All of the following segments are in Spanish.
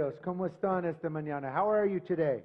Bienvenidos. ¿Cómo están esta mañana? How are you today?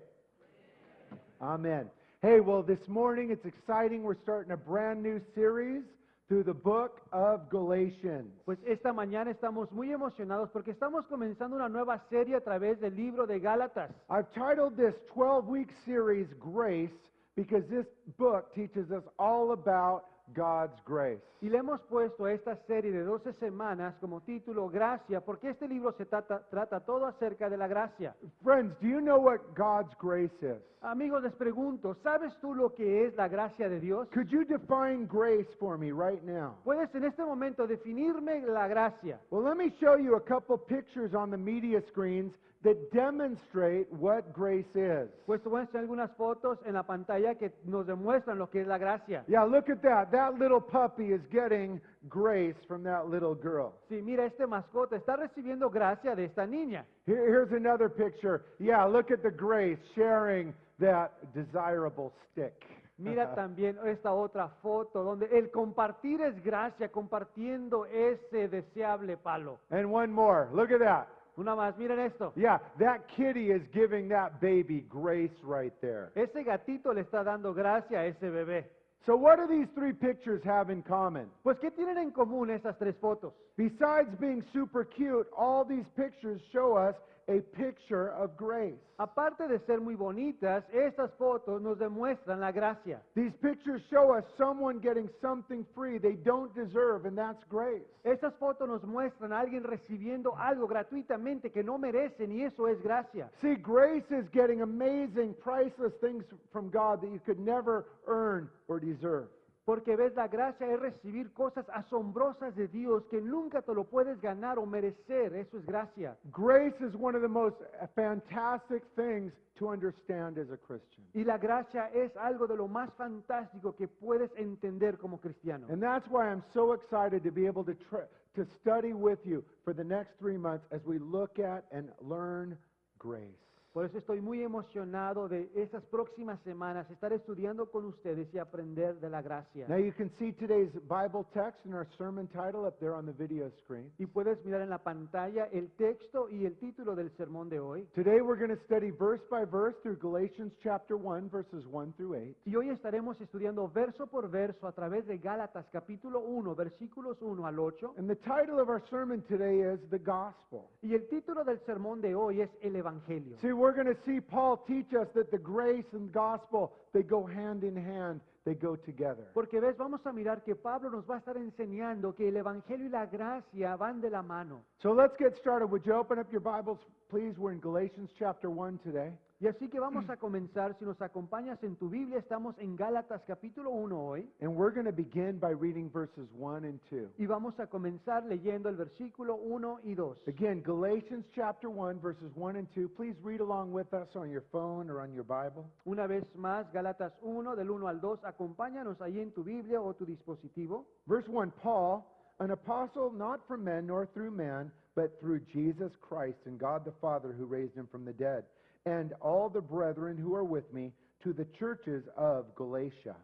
Amen. Hey, well, this morning it's exciting. We're starting a brand new series through the book of Galatians. Pues esta mañana estamos muy emocionados porque estamos comenzando una nueva serie a través del libro de Gálatas. I've titled this 12-week series Grace because this book teaches us all about God's grace. Y le hemos puesto a esta serie de 12 semanas como título Gracia, porque este libro se trata todo acerca de la gracia. Friends, do you know what God's grace is? Amigos, les pregunto, ¿sabes tú lo que es la gracia de Dios? Could you define grace for me right now? ¿Puedes en este momento definirme la gracia? Well, let me show you a couple pictures on the media screens that demonstrate what grace is. Pues te voy a enseñar algunas fotos en la pantalla que nos demuestran lo que es la gracia. Yeah, look at that. That little puppy is getting grace from that little girl. Sí, mira, este mascota está recibiendo gracia de esta niña. Here's another picture. Yeah, look at the grace sharing that desirable stick. Mira también esta otra foto donde el compartir es gracia, compartiendo ese deseable palo. And one more. Look at that. Una más, miren esto. Yeah, that kitty is giving that baby grace right there. Ese gatito le está dando gracia a ese bebé. So what do these three pictures have in common? Pues, ¿qué tienen en común estas tres fotos? Besides being super cute, all these pictures show us a picture of grace. Aparte de ser muy bonitas, estas fotos nos demuestran la gracia. These pictures show us someone getting something free they don't deserve, and that's grace. Estas fotos nos muestran a alguien recibiendo algo gratuitamente que no merecen y eso es gracia. See, grace is getting amazing, priceless things from God that you could never earn or deserve. Porque ves, la gracia es recibir cosas asombrosas de Dios que nunca te lo puedes ganar o merecer. Eso es gracia. Grace is one of the most fantastic things to understand as a Christian. Y la gracia es algo de lo más fantástico que puedes entender como cristiano. And that's why I'm so excited to be able to study with you for the next 3 months as we look at and learn grace. Por eso estoy muy emocionado de estas próximas semanas estar estudiando con ustedes y aprender de la gracia. Now you can see today's Bible text and our sermon title up there on the video screen. Y puedes mirar en la pantalla el texto y el título del sermón de hoy. Today we're going to study verse by verse through Galatians chapter 1 verses 1 through 8. Y hoy estaremos estudiando verso por verso a través de Gálatas capítulo 1, versículos 1 al 8. And the title of our sermon today is The Gospel. Y el título del sermón de hoy es El Evangelio. See, we're going to see Paul teach us that the grace and gospel, they go hand in hand, they go together. Porque ves, vamos a mirar que Pablo nos va a estar enseñando que el Evangelio y la gracia van de la mano. So let's get started. Would you open up your Bibles, please? We're in Galatians chapter 1 today. Y así que vamos a comenzar. Si nos acompañas en tu Biblia, estamos en Gálatas capítulo 1 hoy. And we're going to begin by reading verses 1 and 2. Y vamos a comenzar leyendo el versículo 1 y 2. Again, Galatians chapter 1, verses 1 and 2. Please read along with us on your phone or on your Bible. Una vez más, Gálatas 1, del 1 al 2. Acompáñanos ahí en tu Biblia o tu dispositivo. Verse 1, Paul, an apostle not from men nor through man, but through Jesus Christ and God the Father who raised him from the dead, and all the brethren who are with me, to the churches of Galatia.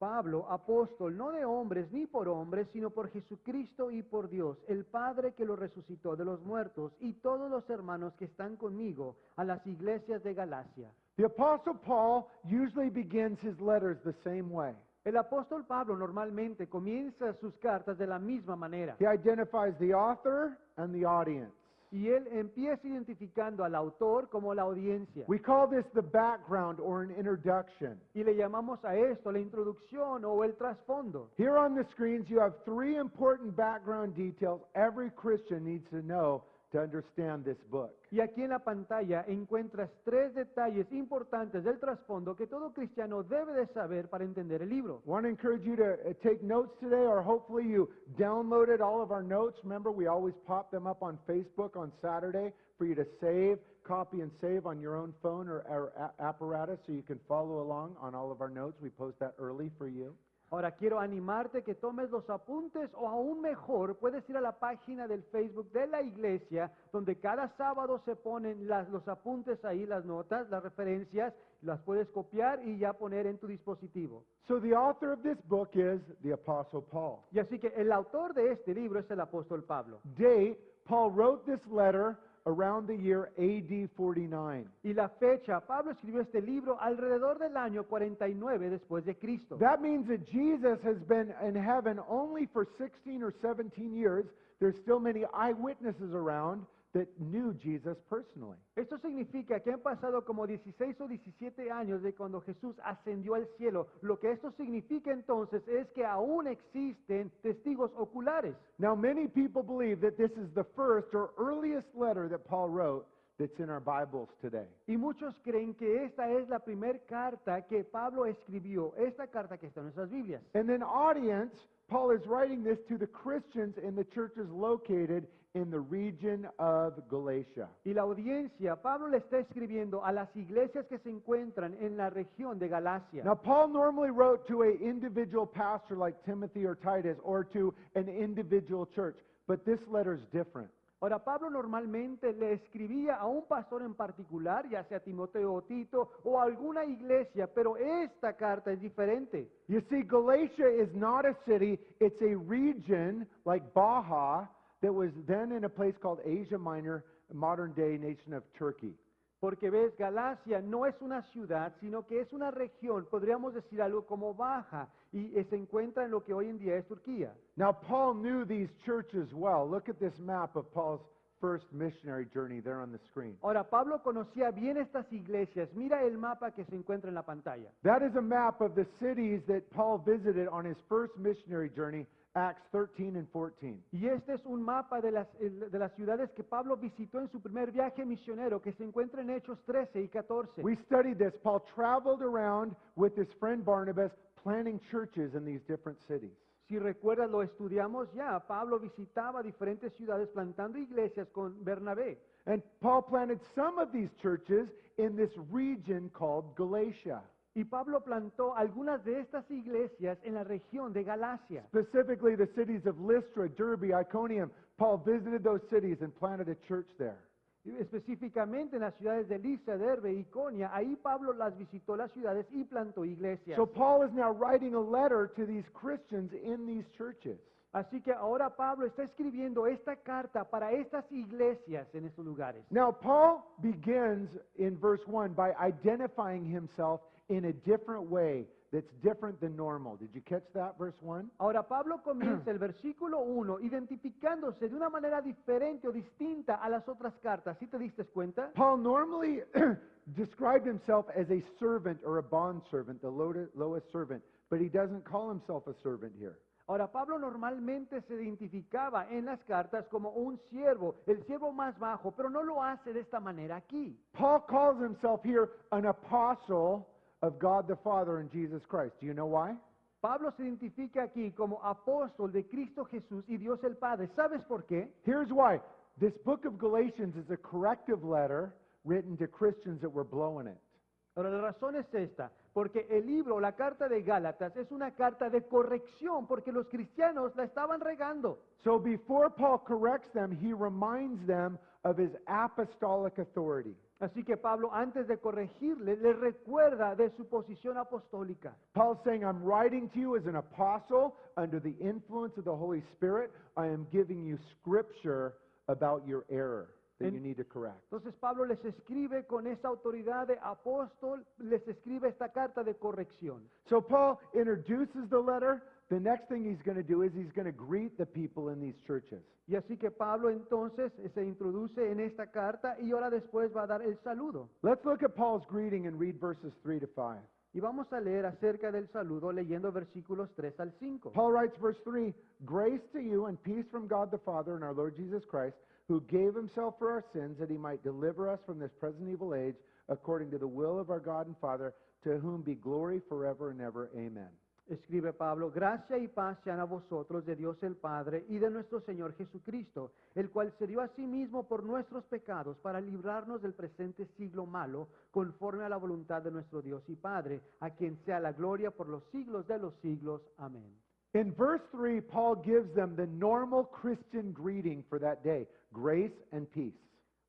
Pablo, apóstol, no de hombres ni por hombres, sino por Jesucristo y por Dios, el Padre que lo resucitó de los muertos, y todos los hermanos que están conmigo, a las iglesias de Galacia. The apostle Paul usually begins his letters the same way. El apóstol Pablo normalmente comienza sus cartas de la misma manera. He identifies the author and the audience. Y él empieza identificando al autor como la audiencia. We call this the background or an introduction. Y le llamamos a esto la introducción o el trasfondo. Here on the screens you have 3 important background details every Christian needs to know to understand this book. Y aquí en la pantalla encuentras 3 detalles importantes del trasfondo que todo cristiano debe de saber para entender el libro. I want to encourage you to take notes today, or hopefully you downloaded all of our notes. Remember, we always pop them up on Facebook on Saturday for you to save, copy and save on your own phone or apparatus so you can follow along on all of our notes. We post that early for you. Ahora quiero animarte que tomes los apuntes o aún mejor puedes ir a la página del Facebook de la iglesia donde cada sábado se ponen los apuntes ahí, las notas, las referencias, las puedes copiar y ya poner en tu dispositivo. So the author of this book is the Apostle Paul. Y así que el autor de este libro es el apóstol Pablo. Date, Paul wrote this letter around the year AD 49. Y la fecha, Pablo escribió este libro alrededor del año 49 después de Cristo. That means that Jesus has been in heaven only for 16 or 17 years. There's still many eyewitnesses around that knew Jesus personally. Esto significa que han pasado como 16 o 17 años de cuando Jesús ascendió al cielo. Lo que esto significa entonces es que aún existen testigos oculares. Now, many people believe that this is the first or earliest letter that Paul wrote that's in our Bibles today. Y muchos creen que esta es la primera carta que Pablo escribió, esta carta que está en nuestras Biblias. And then audience, Paul is writing this to the Christians in the churches located in the region of Galatia. Y la audiencia, Pablo le está escribiendo a las iglesias que se encuentran en la región de Galacia. Now, Paul normally wrote to an individual pastor like Timothy or Titus or to an individual church, but this letter is different. Ahora, Pablo normalmente le escribía a un pastor en particular, ya sea Timoteo o Tito, o a alguna iglesia, pero esta carta es diferente. You see, Galatia is not a city, it's a region like Baja that was then in a place called Asia Minor, modern day nation of Turkey. Porque ves, Galacia no es una ciudad, sino que es una región, podríamos decir algo como baja, y se encuentra en lo que hoy en día es Turquía. Now, Paul knew these churches well. Look at this map of Paul's first missionary journey there on the screen. Ahora, Pablo conocía bien estas iglesias. Mira el mapa que se encuentra en la pantalla. That is a map of the cities that Paul visited on his first missionary journey, Acts 13 and 14. Y este es un mapa de las ciudades que Pablo visitó en su primer viaje misionero, que se encuentra en Hechos 13 y 14. We studied this. Paul traveled around with his friend Barnabas, planting churches in these different cities. Si recuerdas, lo estudiamos ya. Pablo visitaba diferentes ciudades plantando iglesias con Bernabé. And Paul planted some of these churches in this region called Galatia. Y Pablo plantó algunas de estas iglesias en la región de Galacia. Specifically the cities of Lystra, Derbe, Iconium. Paul visited those cities and planted a church there. Y específicamente en las ciudades de Listra, Derbe y Iconia, ahí Pablo las visitó las ciudades y plantó iglesias. So Paul is now writing a letter to these Christians in these churches. Así que ahora Pablo está escribiendo esta carta para estas iglesias en estos lugares. Now Paul begins in verse 1 by identifying himself in a different way that's different than normal. Did you catch that, verse 1? Ahora Pablo comienza el versículo 1 identificándose de una manera diferente o distinta a las otras cartas. ¿Sí te diste cuenta? Paul normally described himself as a servant or a bondservant, the lowest servant, but he doesn't call himself a servant here. Ahora Pablo normalmente se identificaba en las cartas como un siervo, el siervo más bajo, pero no lo hace de esta manera aquí. Paul calls himself here an apostle of God the Father and Jesus Christ. Do you know why? Pablo se identifica aquí como apóstol de Cristo Jesús y Dios el Padre. ¿Sabes por qué? Here's why. This book of Galatians is a corrective letter written to Christians that were blowing it. Ahora la razón es esta, porque el libro, la carta de Gálatas, es una carta de corrección, porque los cristianos la estaban regando. So before Paul corrects them, he reminds them of his apostolic authority. Así que Pablo, antes de corregirle, les recuerda de su posición apostólica. Paul's saying, I'm writing to you as an apostle under the influence of the Holy Spirit. I am giving you scripture about your error that you need to correct. Entonces Pablo les escribe con esa autoridad de apóstol, les escribe esta carta de corrección. So Paul introduces the letter. The next thing he's going to do is he's going to greet the people in these churches. Y así que Pablo entonces se introduce en esta carta y ahora después va a dar el saludo. Let's look at Paul's greeting and read verses 3 to 5. Y vamos a leer acerca del saludo leyendo versículos 3 al 5. Paul writes, verse 3, Grace to you and peace from God the Father and our Lord Jesus Christ, who gave himself for our sins that he might deliver us from this present evil age, according to the will of our God and Father, to whom be glory forever and ever. Amen. Escribe Pablo, gracia y paz sean a vosotros de Dios el Padre y de nuestro Señor Jesucristo, el cual se dio a sí mismo por nuestros pecados para librarnos del presente siglo malo, conforme a la voluntad de nuestro Dios y Padre, a quien sea la gloria por los siglos de los siglos. Amén. In verse 3, Paul gives them the normal Christian greeting for that day, grace and peace.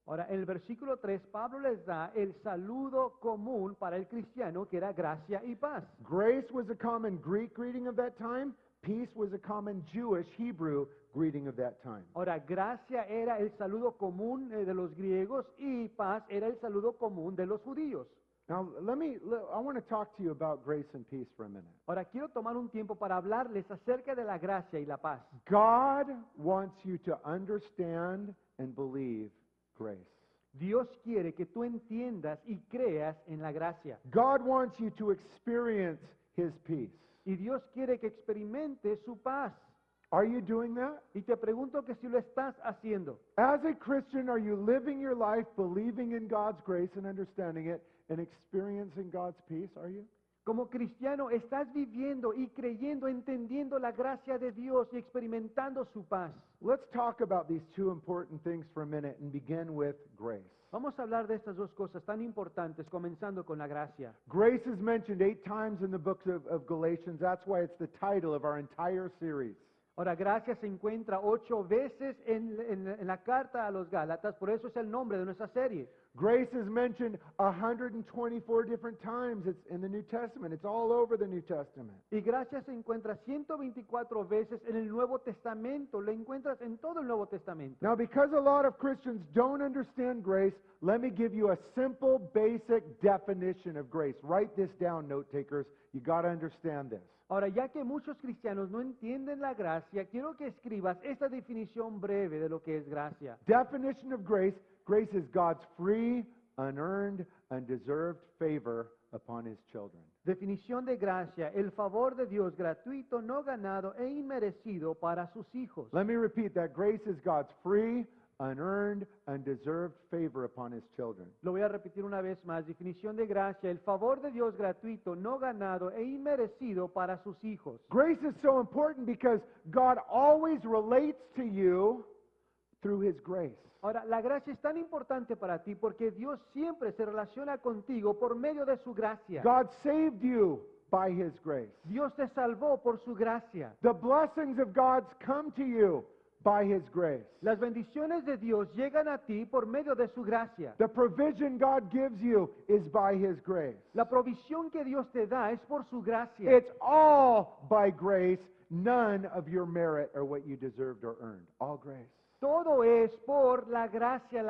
Ahora, en el versículo 3, Pablo les da el saludo común para el cristiano, que era gracia y paz. Grace was a common Greek greeting of that time. Peace was a common Jewish Hebrew greeting of that time. Ahora, gracia era el saludo común de los griegos y paz era el saludo común de los judíos. Now, I want to talk to you about grace and peace for a minute. Ahora, quiero tomar un tiempo para hablarles acerca de la gracia y la paz. God wants you to understand and believe grace. Dios quiere que tú entiendas y creas en la gracia. God wants you to experience His peace. Y Dios quiere que experimente su paz. Are you doing that? Y te pregunto que si lo estás haciendo. As a Christian, are you living your life believing in God's grace and understanding it and experiencing God's peace? Are you? Como cristiano, estás viviendo y creyendo, entendiendo la gracia de Dios y experimentando su paz. Let's talk about these two important things for a minute and begin with grace. Vamos a hablar de estas dos cosas tan importantes, comenzando con la gracia. Grace is mentioned 8 times in the book of Galatians. That's why it's the title of our entire series. Ahora, gracia se encuentra 8 veces en la carta a los Gálatas, por eso es el nombre de nuestra serie. Grace is mentioned 124 different times. It's in the New Testament. It's all over the New Testament. Y gracia se encuentra 124 veces en el Nuevo Testamento, lo encuentras en todo el Nuevo Testamento. Now, because a lot of Christians don't understand grace, let me give you a simple, basic definition of grace. Write this down, note takers. You got to understand this. Ahora, ya que muchos cristianos no entienden la gracia, quiero que escribas esta definición breve de lo que es gracia. Definition of grace: grace is God's free, unearned, undeserved favor upon His children. Definición de gracia, el favor de Dios gratuito, no ganado e inmerecido para sus hijos. Let me repeat that. Grace is God's free, unearned, undeserved favor upon His children. Lo voy a repetir una vez más. Definición de gracia, el favor de Dios gratuito, no ganado e inmerecido para sus hijos. Grace is so important because God always relates to you through His grace. Ahora, la gracia es tan importante para ti porque Dios siempre se relaciona contigo por medio de su gracia. God saved you by His grace. Dios te salvó por su gracia. The blessings of God come to you by His grace. Las bendiciones de Dios llegan a ti por medio de su gracia. The provision God gives you is by His grace. La provisión que Dios te da es por su gracia. It's all by grace, none of your merit or what you deserved or earned. All grace. Todo es por la gracia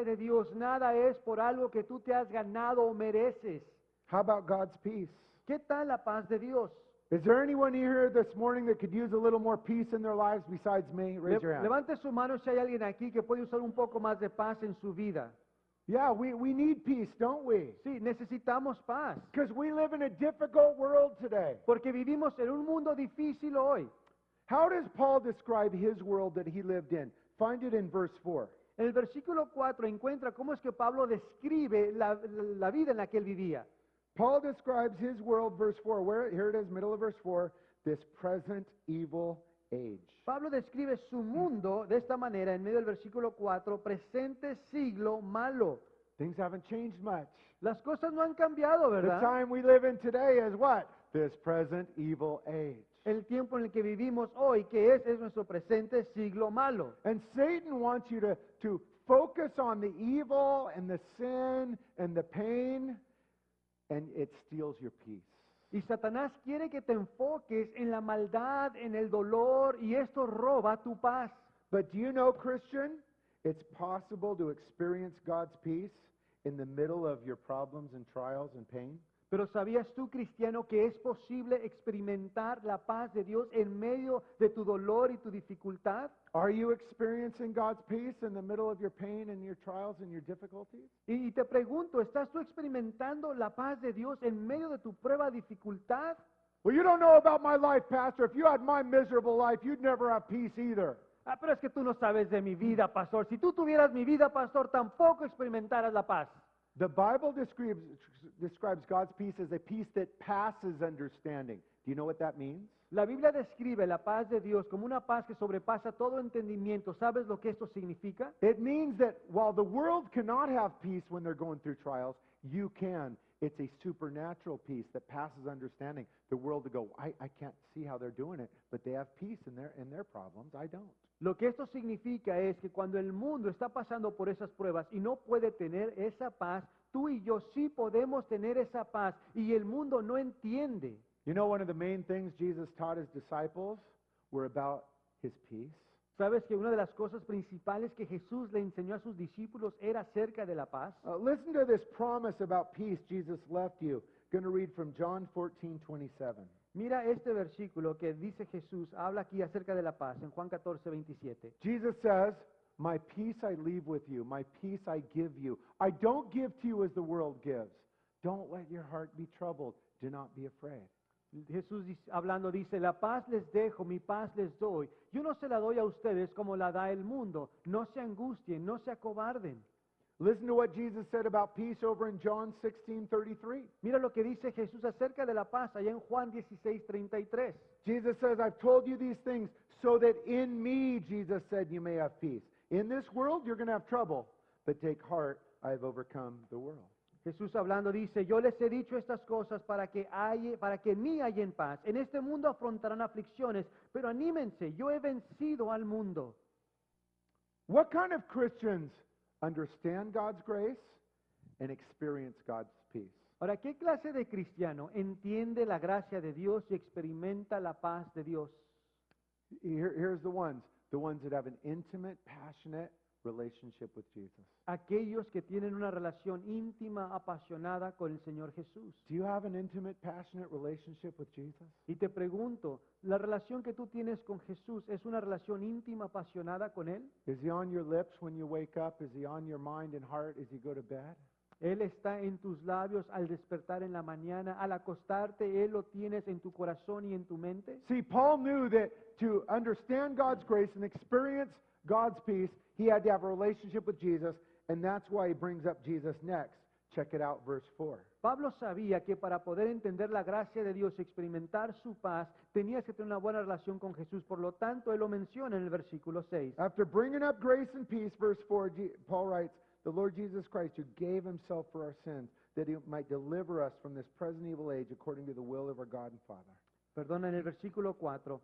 de Dios. Nada es por algo que tú te has ganado o mereces. How about God's peace? ¿Qué tal la paz de Dios? Is there anyone here this morning that could use a little more peace in their lives besides me? Raise your hand. Levante su mano si hay alguien aquí que puede usar un poco más de paz en su vida. Yeah, we need peace, don't we? Sí, necesitamos paz. Because we live in a difficult world today. Porque vivimos en un mundo difícil hoy. How does Paul describe his world that he lived in? Find it in verse 4. En el versículo 4 encuentra cómo es que Pablo describe la vida en la que él vivía. Paul describes his world, verse 4. Here it is, middle of verse 4. This present evil age. Pablo describe su mundo de esta manera en medio del versículo 4, presente siglo malo. Things haven't changed much. Las cosas no han cambiado, The ¿verdad? time we live in today is what? This present evil age. El tiempo en el que vivimos hoy, que es nuestro presente siglo malo. And Satan wants you to focus on the evil and the sin and the pain, and it steals your peace. Y Satanás quiere que te enfoques en la maldad, en el dolor, y esto roba tu paz. But do you know, Christian, it's possible to experience God's peace in the middle of your problems and trials and pain? Pero ¿sabías tú, cristiano, que es posible experimentar la paz de Dios en medio de tu dolor y tu dificultad? Are you experiencing God's peace in the middle of your pain and your trials and your difficulties? Y te pregunto, ¿estás tú experimentando la paz de Dios en medio de tu prueba, dificultad? Well, you don't know about my life, Pastor. If you had my miserable life, you'd never have peace either. Ah, pero es que tú no sabes de mi vida, pastor. Si tú tuvieras mi vida, pastor, tampoco experimentaras la paz. The Bible describes God's peace as a peace that passes understanding. Do you know what that means? La Biblia describe la paz de Dios como una paz que sobrepasa todo entendimiento. ¿Sabes lo que esto significa? It means that while the world cannot have peace when they're going through trials, you can. It's a supernatural peace that passes understanding. The world to go, I can't see how they're doing it, but they have peace in their problems. I don't. Lo que esto significa es que cuando el mundo está pasando por esas pruebas y no puede tener esa paz, tú y yo sí podemos tener esa paz y el mundo no entiende. You know, one of the main things Jesus taught his disciples were about his peace. ¿Sabes que una de las cosas principales que Jesús le enseñó a sus discípulos era acerca de la paz? Listen to this promise about peace Jesus left you. Going to read from John 14:27. Mira este versículo que dice Jesús, habla aquí acerca de la paz en Juan 14:27. Jesus says, "My peace I leave with you, my peace I give you. I don't give to you as the world gives. Don't let your heart be troubled. Do not be afraid." Jesús hablando dice, la paz les dejo, mi paz les doy. Yo no se la doy a ustedes como la da el mundo. No se angustien, no se acobarden. Listen to what Jesus said about peace over in John 16:33. Mira lo que dice Jesús acerca de la paz allá en Juan 16:33. Jesus says, "I've told you these things so that in me," Jesus said, "you may have peace. In this world you're going to have trouble, but take heart, I have overcome the world." Jesús hablando dice, yo les he dicho estas cosas para que en mí hallen paz. En este mundo afrontarán aflicciones, pero anímense, yo he vencido al mundo. What kind of Christians understand God's grace and experience God's peace? Ahora, ¿qué clase de cristiano entiende la gracia de Dios y experimenta la paz de Dios? Here's the ones that have an intimate, passionate relationship with Jesus. Aquellos que tienen una relación íntima, apasionada con el Señor Jesús. Do you have an intimate, passionate relationship with Jesus? Y te pregunto, ¿la relación que tú tienes con Jesús es una relación íntima, apasionada con Él? Is he on your lips when you wake up? Is he on your mind and heart as you go to bed? Él está en tus labios al despertar en la mañana, al acostarte, Él lo tienes en tu corazón y en tu mente. See, Paul knew that to understand God's grace and experience God's peace, he had to have a relationship with Jesus, and that's why he brings up Jesus next. Check it out, verse 4. Pablo sabía que para poder entender la gracia de Dios y experimentar su paz, tenías que tener una buena relación con Jesús. Por lo tanto, él lo menciona en el versículo 6. After bringing up grace and peace, verse 4, Paul writes, "The Lord Jesus Christ, who gave himself for our sins, that he might deliver us from this present evil age according to the will of our God and Father." Perdona, en el versículo 4,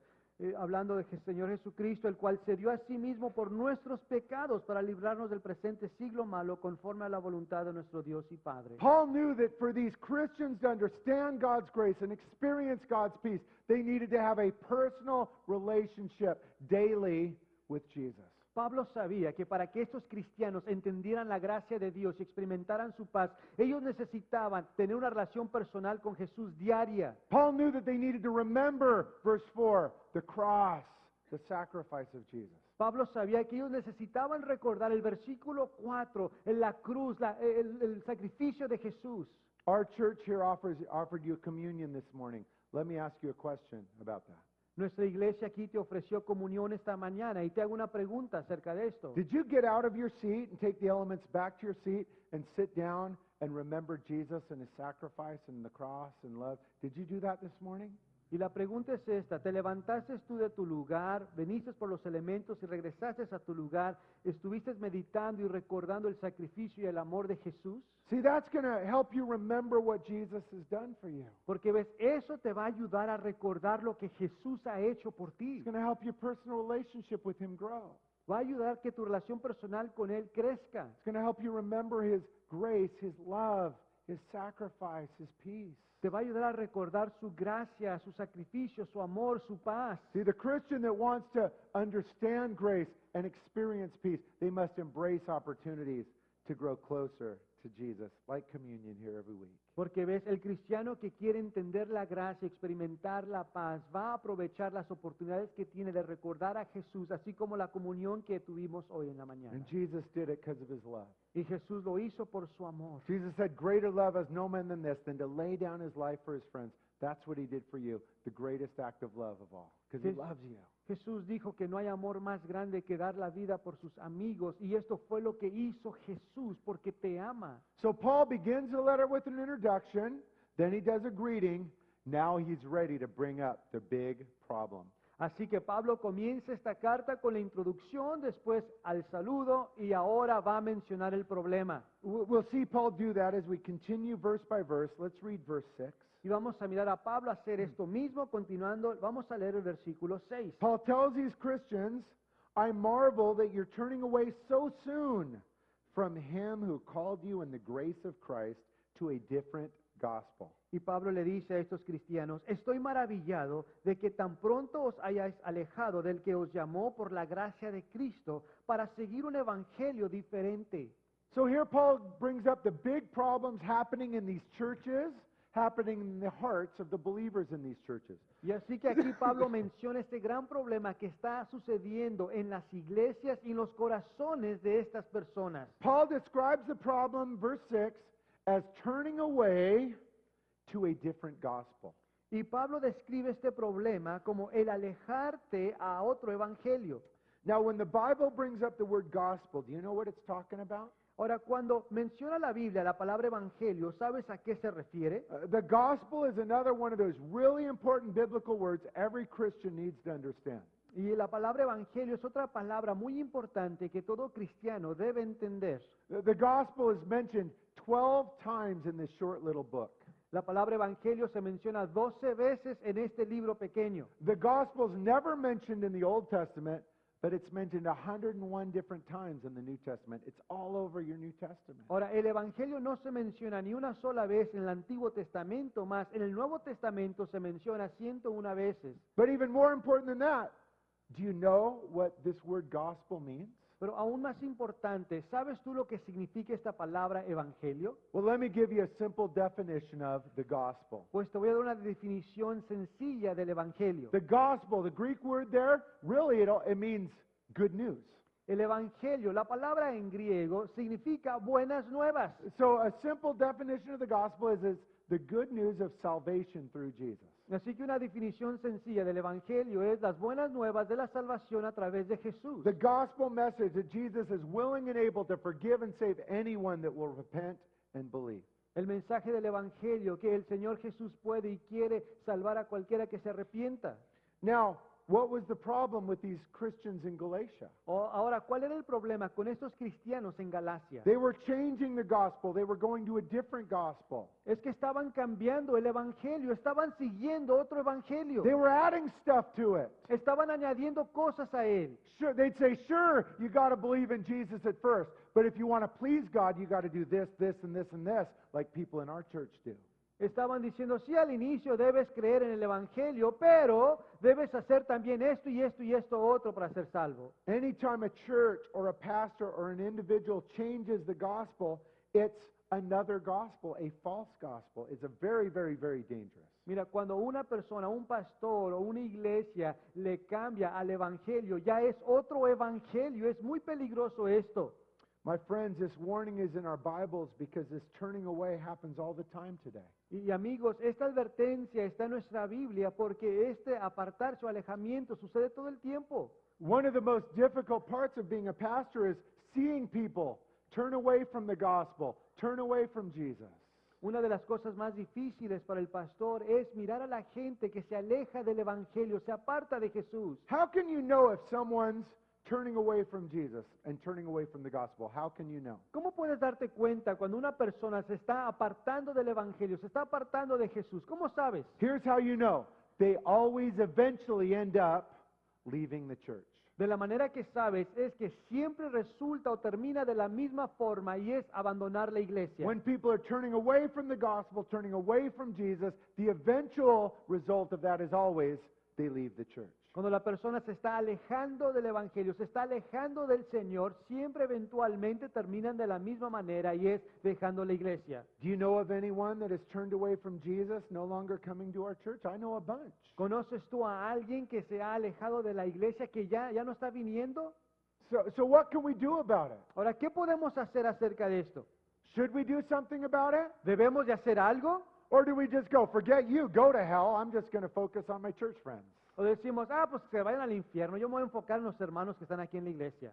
hablando del Señor Jesucristo, el cual se dio a sí mismo por nuestros pecados para librarnos del presente siglo malo, conforme a la voluntad de nuestro Dios y Padre. Paul knew that for these Christians to understand God's grace and experience God's peace, they needed to have a personal relationship daily with Jesus. Pablo sabía que para que estos cristianos entendieran la gracia de Dios y experimentaran su paz, ellos necesitaban tener una relación personal con Jesús diaria. Paul knew that they needed to remember, verse 4, the cross, the sacrifice of Jesus. Pablo sabía que ellos necesitaban recordar el versículo 4, en la cruz, el sacrificio de Jesús. Our church here offered you communion this morning. Let me ask you a question about that. Nuestra iglesia aquí te ofreció comunión esta mañana y te hago una pregunta acerca de esto. Did you get out of your seat and take the elements back to your seat and sit down and remember Jesus and his sacrifice and the cross and love? Did you do that this morning? Y la pregunta es esta, ¿te levantaste tú de tu lugar, veniste por los elementos y regresaste a tu lugar, estuviste meditando y recordando el sacrificio y el amor de Jesús? See, that's going to help you remember what Jesus has done for you. Porque ves, eso te va a ayudar a recordar lo que Jesús ha hecho por ti. It's going to help your personal relationship with him grow. Va a ayudar que tu relación personal con Él crezca. It's going to help you remember his grace, his love, his sacrifice, his peace. Te va a ayudar a recordar su gracia, su sacrificio, su amor, su paz. See, the Christian that wants to understand grace and experience peace, they must embrace opportunities to grow closer to Jesus, like communion here every week. Porque ves, el cristiano que quiere entender la gracia, experimentar la paz, va a aprovechar las oportunidades que tiene de recordar a Jesús, así como la comunión que tuvimos hoy en la mañana. And Jesus did it because of his love. Y Jesús lo hizo por su amor. Jesus said, "Greater love has no man than this, than to lay down his life for his friends." That's what he did for you, the greatest act of love of all, because he Jes- loves you. Jesús dijo que no hay amor más grande que dar la vida por sus amigos, y esto fue lo que hizo Jesús porque te ama. So Paul begins the letter with an introduction, then he does a greeting, now he's ready to bring up the big problem. Así que Pablo comienza esta carta con la introducción, después al saludo y ahora va a mencionar el problema. We'll see Paul do that as we continue verse by verse. Let's read verse 6. Y vamos a mirar a Pablo hacer esto mismo, continuando, vamos a leer el versículo 6. Paul tells these Christians, "I marvel that you're turning away so soon from him who called you in the grace of Christ to a different gospel. Y Pablo le dice a estos cristianos, estoy maravillado de que tan pronto os hayáis alejado del que os llamó por la gracia de Cristo para seguir un evangelio diferente. So here Paul brings up the big problems happening in these churches, happening in the hearts of the believers in these churches. Y así que aquí Pablo menciona este gran problema que está sucediendo en las iglesias y en los corazones de estas personas. Paul describes the problem, verse 6, as turning away to a different gospel. Y Pablo describe este problema como el alejarte a otro evangelio. Now, when the Bible brings up the word gospel, do you know what it's talking about? Ahora, cuando menciona la Biblia la palabra evangelio, ¿sabes a qué se refiere? The gospel is another one of those really important biblical words every Christian needs to understand. Y la palabra evangelio es otra palabra muy importante que todo cristiano debe entender. The gospel is mentioned 12 times in this short little book. La palabra evangelio se menciona 12 veces en este libro pequeño. The gospel is never mentioned in the Old Testament, but it's mentioned 101 different times in the New Testament. It's all over your New Testament. Ahora, el evangelio no se menciona ni una sola vez en el Antiguo Testamento, más en el Nuevo Testamento se menciona 101 veces. But even more important than that, do you know what this word gospel means? Pero aún más importante, ¿sabes tú lo que significa esta palabra evangelio? Well, let me give you a simple definition of the gospel. Pues te voy a dar una definición sencilla del evangelio. The gospel, the Greek word there, really it means good news. El evangelio, la palabra en griego, significa buenas nuevas. So a simple definition of the gospel is the good news of salvation through Jesus. Así que una definición sencilla del evangelio es las buenas nuevas de la salvación a través de Jesús. The gospel message that Jesus is willing and able to forgive and save anyone that will repent and believe. El mensaje del evangelio que el Señor Jesús puede y quiere salvar a cualquiera que se arrepienta. Now, what was the problem with these Christians in Galatia? Ahora, ¿cuál era el problema con estos cristianos en Galacia? They were changing the gospel. They were going to a different gospel. Es que estaban cambiando el evangelio, estaban siguiendo otro evangelio. They were adding stuff to it. Estaban añadiendo cosas a él. Sure, they'd say, sure, you got to believe in Jesus at first, but if you want to please God, you got to do this, this, and this, and this, like people in our church do. Estaban diciendo, sí, al inicio debes creer en el evangelio, pero debes hacer también esto y esto y esto otro para ser salvo. Anytime a church or a pastor or an individual changes the gospel, it's another gospel, a false gospel. It's a very, very, very dangerous. Mira, cuando una persona, un pastor o una iglesia le cambia al evangelio, ya es otro evangelio, es muy peligroso esto. My friends, this warning is in our Bibles because this turning away happens all the time today. Y amigos, esta advertencia está en nuestra Biblia porque este apartarse o alejamiento sucede todo el tiempo. One of the most difficult parts of being a pastor is seeing people turn away from the gospel, turn away from Jesus. Una de las cosas más difíciles para el pastor es mirar a la gente que se aleja del evangelio, se aparta de Jesús. How can you know if someone's turning away from Jesus and turning away from the gospel? How can you know? ¿Cómo puedes darte cuenta cuando una persona se está apartando del evangelio, se está apartando de Jesús? ¿Cómo sabes? Here's how you know. They always eventually end up leaving the church. De la manera que sabes es que siempre resulta o termina de la misma forma y es abandonar la iglesia. When people are turning away from the gospel, turning away from Jesus, the eventual result of that is always they leave the church. Cuando la persona se está alejando del evangelio, se está alejando del Señor, siempre eventualmente terminan de la misma manera y es dejando la iglesia. Do you know of anyone that has turned away from Jesus, no longer coming to our church? I know a bunch. ¿Conoces tú a alguien que se ha alejado de la iglesia que ya no está viniendo? So what can we do about it? Ahora, ¿qué podemos hacer acerca de esto? Should we do something about it? ¿Debemos de hacer algo? Or do we just go, forget you, go to hell, I'm just going to focus on my church friends? O decimos, pues que vayan al infierno, yo me voy a enfocar en los hermanos que están aquí en la iglesia.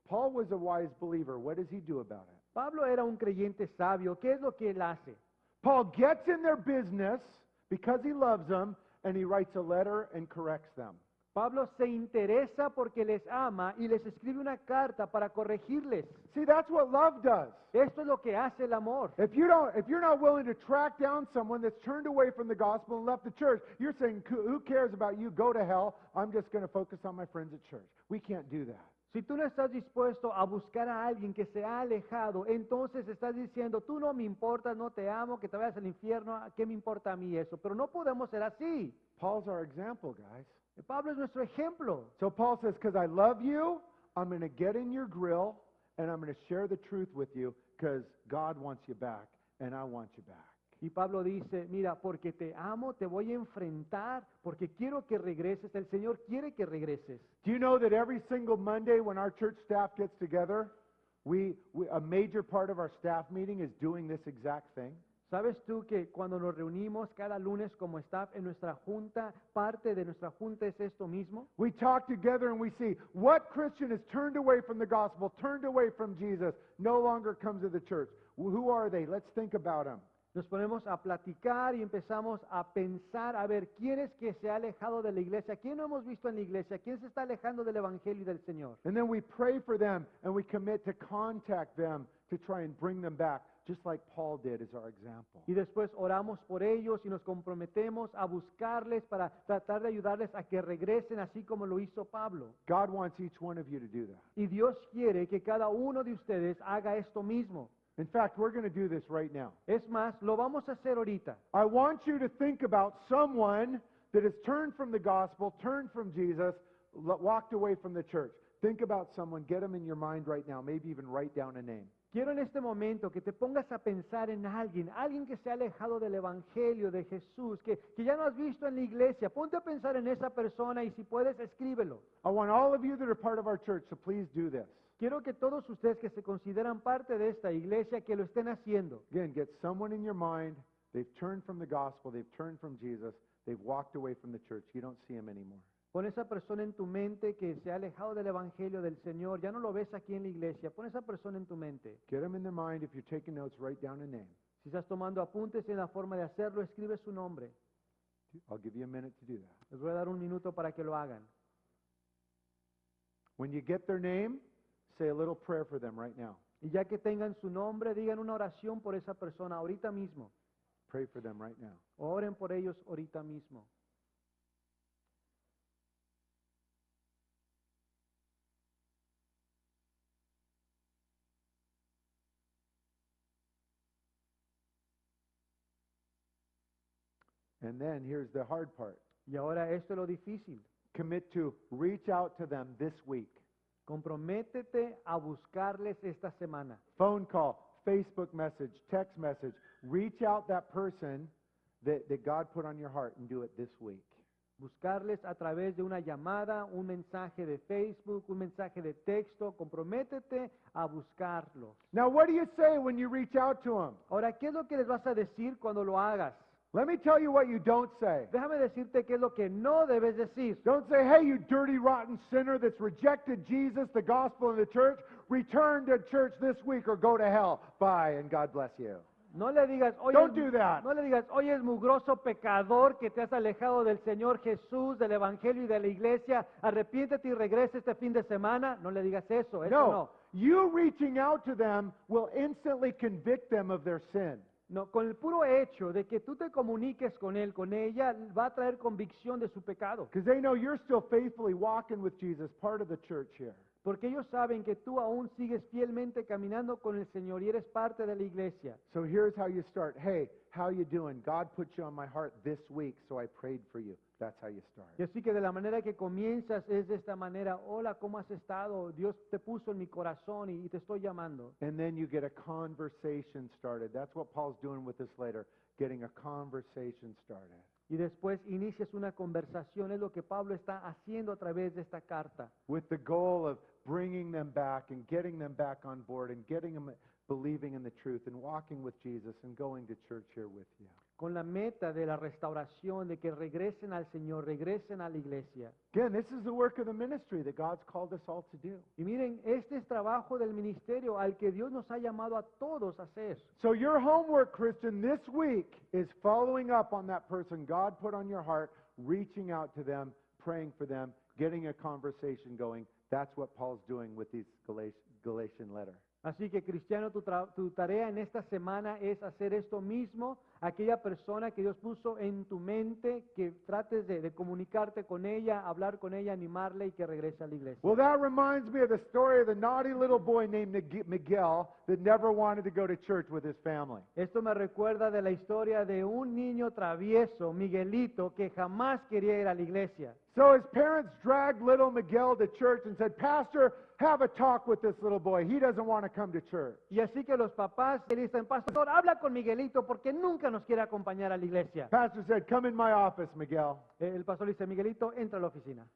Paul was a wise believer. What does he do about it? Pablo era un creyente sabio. ¿Qué es lo que él hace? Paul gets in their business because he loves them, and he writes a letter and corrects them. Pablo se interesa porque les ama y les escribe una carta para corregirles. See, that's what love does. Esto es lo que hace el amor. If you're not willing to track down someone that's turned away from the gospel and left the church, you're saying, who cares about you? Go to hell. I'm just going to focus on my friends at church. We can't do that. Si tú no estás dispuesto a buscar a alguien que se ha alejado, entonces estás diciendo, tú no me importas, no te amo, que te vayas al infierno, ¿qué me importa a mí eso? Pero no podemos ser así. Paul's our example, guys. Pablo es nuestro ejemplo. So Paul says, because I love you, I'm going to get in your grill and I'm going to share the truth with you because God wants you back and I want you back. Y Pablo dice, mira, porque te amo, te voy a enfrentar, porque quiero que regreses, el Señor quiere que regreses. Do you know that every single Monday when our church staff gets together, a major part of our staff meeting is doing this exact thing? ¿Sabes tú que cuando nos reunimos cada lunes como staff en nuestra junta, parte de nuestra junta es esto mismo? We talk together and we see what Christian is turned away from the gospel, turned away from Jesus, no longer comes to the church. Who are they? Let's think about them. Nos ponemos a platicar y empezamos a pensar, a ver, ¿quién es que se ha alejado de la iglesia? ¿Quién no hemos visto en la iglesia? ¿Quién se está alejando del Evangelio y del Señor? And then we pray for them and we commit to contact them to try and bring them back, just like Paul did as our example. Y después oramos por ellos y nos comprometemos a buscarles para tratar de ayudarles a que regresen así como lo hizo Pablo. God wants each one of you to do that. Y Dios quiere que cada uno de ustedes haga esto mismo. In fact, we're going to do this right now. Es más, lo vamos a hacer ahorita. I want you to think about someone that has turned from the gospel, turned from Jesus, walked away from the church. Think about someone, get them in your mind right now, maybe even write down a name. Quiero en este momento que te pongas a pensar en alguien que se ha alejado del Evangelio de Jesús, que ya no has visto en la iglesia. Ponte a pensar en esa persona y si puedes, escríbelo. I want all of you that are part of our church to please do this. Quiero que todos ustedes que se consideran parte de esta iglesia, que lo estén haciendo. Again, get someone in your mind, they've turned from the gospel, they've turned from Jesus, they've walked away from the church. You don't see them anymore. Pon esa persona en tu mente que se ha alejado del Evangelio del Señor. Ya no lo ves aquí en la iglesia. Pon esa persona en tu mente. Get them in their mind. If you're taking notes, write down a name. Si estás tomando apuntes en la forma de hacerlo, escribe su nombre. I'll give you a minute to do that. Les voy a dar un minuto para que lo hagan. When you get their name, say a little prayer for them right now. Y ya que tengan su nombre, digan una oración por esa persona ahorita mismo. Pray for them right now. Oren por ellos ahorita mismo. And then here's the hard part. Y ahora esto es lo difícil. Commit to reach out to them this week. Comprométete a buscarles esta semana. Phone call, Facebook message, text message. Reach out that person that God put on your heart and do it this week. Buscarles a través de una llamada, un mensaje de Facebook, un mensaje de texto. Comprométete a buscarlos. Now, what do you say when you reach out to them? Ahora, ¿qué es lo que les vas a decir cuando lo hagas? Let me tell you what you don't say. Déjame decirte qué es lo que no debes decir. Don't say, hey, you dirty, rotten sinner that's rejected Jesus, the gospel, and the church, return to church this week or go to hell. Bye, and God bless you. No le digas, oye, Don't do that. no le digas, oye, es mugroso pecador que te has alejado del Señor Jesús, del Evangelio y de la iglesia. Arrepiéntete y regresa este fin de semana. No le digas eso, eso No, no. you reaching out to them will instantly convict them of their sin. No, con el puro hecho de que tú te comuniques con él, con ella, va a traer convicción de su pecado. Because they know you're still faithfully walking with Jesus, part of the church here. Porque ellos saben que tú aún sigues fielmente caminando con el Señor y eres parte de la iglesia. So here's how you start. Hey, how you doing? God put you on my heart this week, so I prayed for you. That's how you start. Y así que de la manera que comienzas es de esta manera. Hola, ¿cómo has estado? Dios te puso en mi corazón y te estoy llamando. And then you get a conversation started. That's what Paul's doing with this later, getting a conversation started. Y después inicias una conversación. Es lo que Pablo está haciendo a través de esta carta. With the goal of bringing them back and getting them back on board and getting them believing in the truth and walking with Jesus and going to church here with you. Con la meta de la restauración, de que regresen al Señor, regresen a la iglesia. Again, this is the work of the ministry that God's called us all to do. Y miren, este es trabajo del ministerio al que Dios nos ha llamado a todos a hacer. So your homework, Christian, this week is following up on that person God put on your heart, reaching out to them, praying for them, getting a conversation going. That's what Paul's doing with these Galatian letter. Así que, cristiano, tu tarea en esta semana es hacer esto mismo, aquella persona que Dios puso en tu mente, que trates de comunicarte con ella, hablar con ella, animarle y que regrese a la iglesia. Well, that reminds me of the story of the naughty little boy named Miguel that never wanted to go to church with his family. Esto me recuerda de la historia de un niño travieso, Miguelito, que jamás quería ir a la iglesia. So his parents dragged little Miguel to church and said, Pastor, have a talk with this little boy. He doesn't want to come to church. Y así que los papás le dicen, pastor, habla con Miguelito porque nunca nos quiere acompañar a la iglesia. Pastor said, come in my office, Miguel. El pastor le dice, Miguelito, entra a la oficina.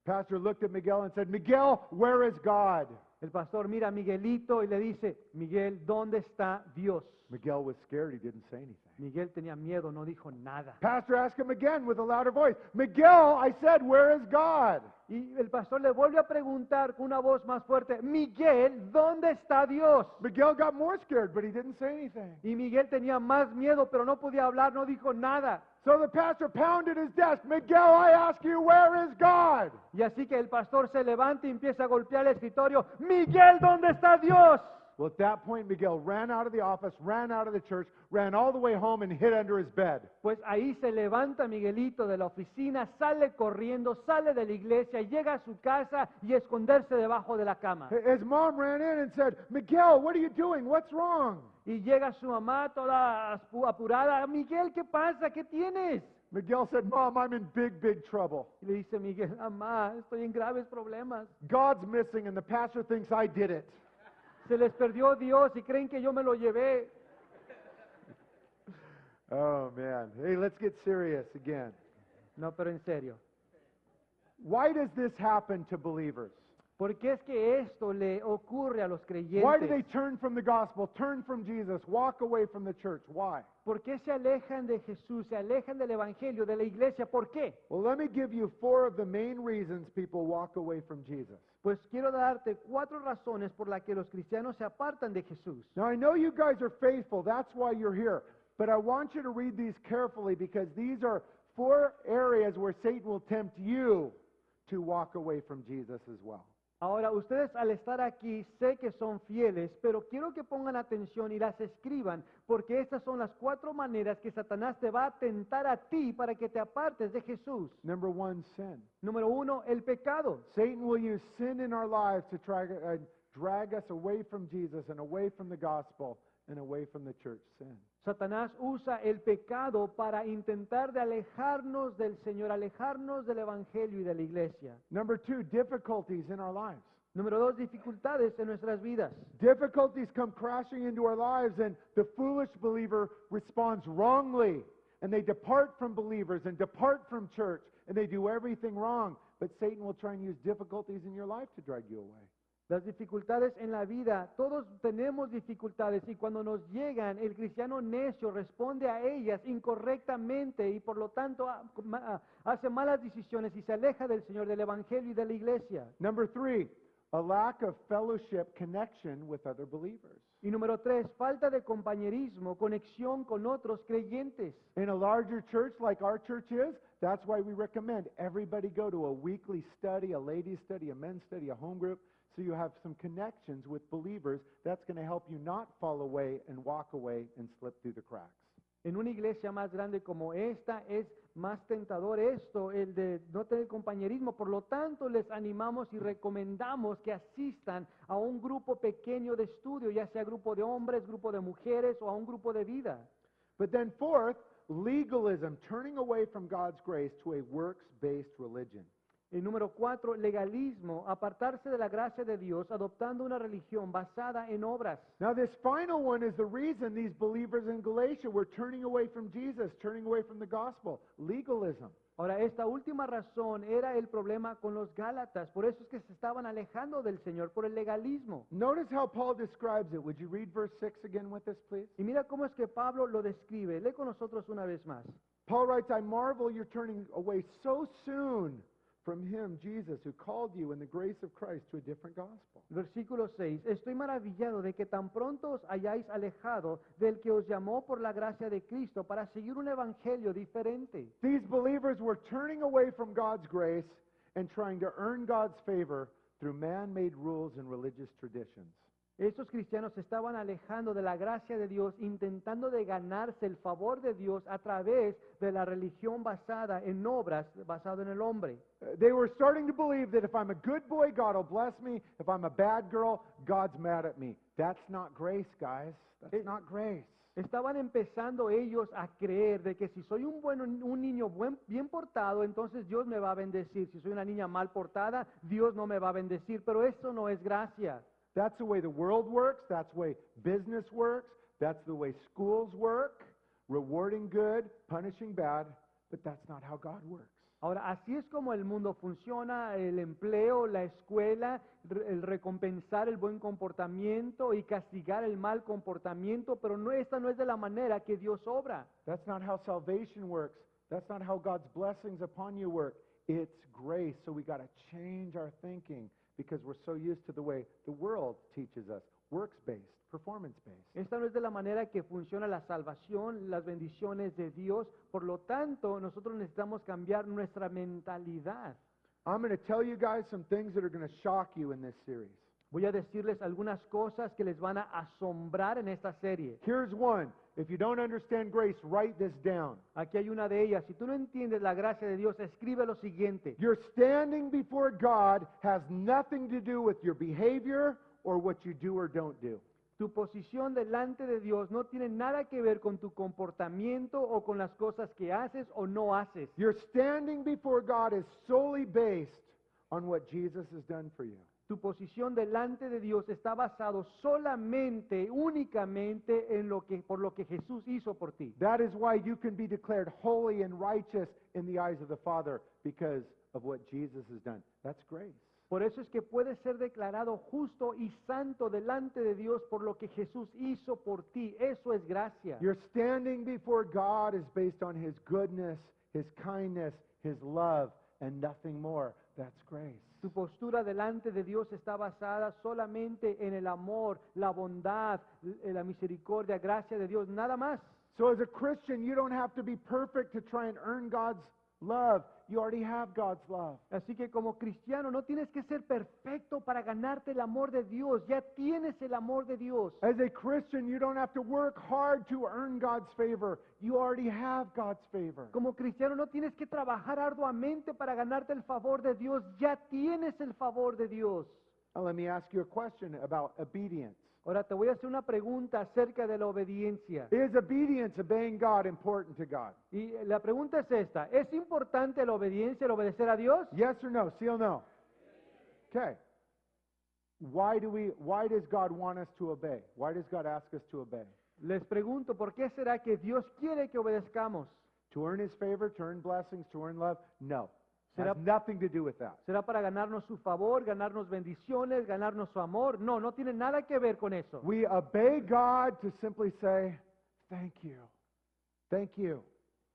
Pastor looked at Miguel and said, Miguel, where is God? El pastor mira a Miguelito y le dice, Miguel, ¿dónde está Dios? Miguel was scared. He didn't say anything. Miguel tenía miedo, no dijo nada. Pastor asked him again with a louder voice, Miguel, I said, where is God? Y el pastor le vuelve a preguntar con una voz más fuerte, Miguel, ¿dónde está Dios? Miguel got more scared, but he didn't say anything. Y Miguel tenía más miedo, pero no podía hablar, no dijo nada. So the pastor pounded his desk, Miguel, I ask you, where is God? Y así que el pastor se levanta y empieza a golpear el escritorio, Miguel, ¿dónde está Dios? Well, at that point, Miguel ran out of the office, ran out of the church, ran all the way home and hid under his bed. Pues ahí se levanta Miguelito de la oficina, sale corriendo, sale de la iglesia, llega a su casa y a esconderse debajo de la cama. His mom ran in and said, Miguel, what are you doing? What's wrong? Y llega su mamá toda apurada, Miguel, ¿qué pasa? ¿Qué tienes? Miguel said, Mom, I'm in big trouble. Y le dice Miguel, mamá, estoy en graves problemas. God's missing and the pastor thinks I did it. Se les perdió Dios y creen que yo me lo llevé. Oh, man. Hey, let's get serious again. No, pero en serio. Why does this happen to believers? ¿Por qué es que esto le ocurre a los Why do they creyentes? turn from the gospel, turn from Jesus, walk away from the church? Why? ¿Por qué se alejan de Jesús, se alejan del Evangelio, de la iglesia? ¿Por qué? Well, let me give you 4 of the main reasons people walk away from Jesus. Pues quiero darte 4 razones por las que los cristianos se apartan de Jesús. Now, I know you guys are faithful. That's why you're here. But I want you to read these carefully because these are 4 areas where Satan will tempt you to walk away from Jesus as well. Ahora, ustedes al estar aquí sé que son fieles, pero quiero que pongan atención y las escriban, porque estas son las 4 maneras que Satanás te va a tentar a ti para que te apartes de Jesús. Number 1, sin. Número 1, el pecado. Satan will use sin in our lives to try to drag us away from Jesus and away from the gospel and away from the church. Sin. Satanás usa el pecado para intentar de alejarnos del Señor, alejarnos del Evangelio y de la iglesia. Number 2, difficulties in our lives. Número 2, dificultades en nuestras vidas. Difficulties come crashing into our lives, and the foolish believer responds wrongly. And they depart from believers and depart from church, and they do everything wrong. But Satan will try and use difficulties in your life to drag you away. Las dificultades en la vida, todos tenemos dificultades y cuando nos llegan, el cristiano necio responde a ellas incorrectamente y por lo tanto hace malas decisiones y se aleja del Señor, del Evangelio y de la iglesia. Number 3, a lack of fellowship connection with other believers. Y número 3, falta de compañerismo, conexión con otros creyentes. In a larger church like our church is, that's why we recommend everybody go to a weekly study, a ladies' study, a men's study, a home group, so you have some connections with believers. That's going to help you not fall away and walk away and slip through the cracks. En una iglesia más grande como esta es más tentador esto, el de no tener compañerismo. Por lo tanto, les animamos y recomendamos que asistan a un grupo pequeño de estudio, ya sea grupo de hombres, grupo de mujeres o a un grupo de vida. But then fourth, legalism, turning away from God's grace to a works-based religion. El número 4, legalismo, apartarse de la gracia de Dios, adoptando una religión basada en obras. Now, this final one is the reason these believers in Galatia were turning away from Jesus, turning away from the gospel. Legalism. Ahora, esta última razón era el problema con los Gálatas, por eso es que se estaban alejando del Señor, por el legalismo. Notice how Paul describes it. Would you read verse 6 again with us, please? Y mira cómo es que Pablo lo describe. Lee con nosotros una vez más. Paul writes, I marvel you're turning away so soon from him, Jesus, who called you in the grace of Christ to a different gospel. Versículo 6. Estoy maravillado de que tan pronto os hayáis alejado del que os llamó por la gracia de Cristo para seguir un evangelio diferente. These believers were turning away from God's grace and trying to earn God's favor through man-made rules and religious traditions. Estos cristianos se estaban alejando de la gracia de Dios, intentando de ganarse el favor de Dios a través de la religión basada en obras, basado en el hombre. They were starting to believe that if I'm a good boy, God will bless me. If I'm a bad girl, God's mad at me. That's not grace, guys. That's not grace. Estaban empezando ellos a creer de que si soy un niño bien portado, entonces Dios me va a bendecir. Si soy una niña mal portada, Dios no me va a bendecir. Pero eso no es gracia. That's the way the world works. That's the way business works. That's the way schools work. Rewarding good, punishing bad. But that's not how God works. Ahora, así es como el mundo funciona, el empleo, la escuela, el recompensar el buen comportamiento y castigar el mal comportamiento, pero esta no es de la manera que Dios obra. That's not how salvation works. That's not how God's blessings upon you work. It's grace. So we got to change our thinking because we're so used to the way the world teaches us, works-based, performance-based. Esta no es de la manera que funciona la salvación, las bendiciones de Dios. Por lo tanto, nosotros necesitamos cambiar nuestra mentalidad. I'm going to tell you guys some things that are going to shock you in this series. Voy a decirles algunas cosas que les van a asombrar en esta serie. Here's one. If you don't understand grace, write this down. Aquí hay una de ellas. Si tú no entiendes la gracia de Dios, escribe lo siguiente. Your standing before God has nothing to do with your behavior or what you do or don't do. Tu posición delante de Dios no tiene nada que ver con tu comportamiento o con las cosas que haces o no haces. Your standing before God is solely based on what Jesus has done for you. Tu posición delante de Dios está basado solamente, únicamente por lo que Jesús hizo por ti. That is why you can be declared holy and righteous in the eyes of the Father because of what Jesus has done. That's grace. Por eso es que puedes ser declarado justo y santo delante de Dios por lo que Jesús hizo por ti. Eso es gracia. Your standing before God is based on His goodness, His kindness, His love, and nothing more. That's grace. Tu postura delante de Dios está basada solamente en el amor, la bondad, la misericordia, gracia de Dios, nada más. So as a Christian, you don't have to be perfect to try and earn God's love. You already have God's love. Así que como cristiano no tienes que ser perfecto para ganarte el amor de Dios, ya tienes el amor de Dios. As a Christian, you don't have to work hard to earn God's favor. You already have God's favor. Como cristiano no tienes que trabajar arduamente para ganarte el favor de Dios, ya tienes el favor de Dios. Now let me ask you a question about obedience. Ahora te voy a hacer una pregunta acerca de la obediencia. Is obedience, obeying God, important to God? Y la pregunta es esta: ¿es importante la obediencia, el obedecer a Dios? Yes or no? Sí o no? Okay. Why does God want us to obey? Why does God ask us to obey? Les pregunto, ¿por qué será que Dios quiere que obedezcamos? To earn His favor, to earn blessings, to earn love? No. It ¿Será, has nothing to do with that. ¿Será para ganarnos su favor, ganarnos bendiciones, ganarnos su amor? No, no tiene nada que ver con eso. We obey God to simply say, thank you. Thank you.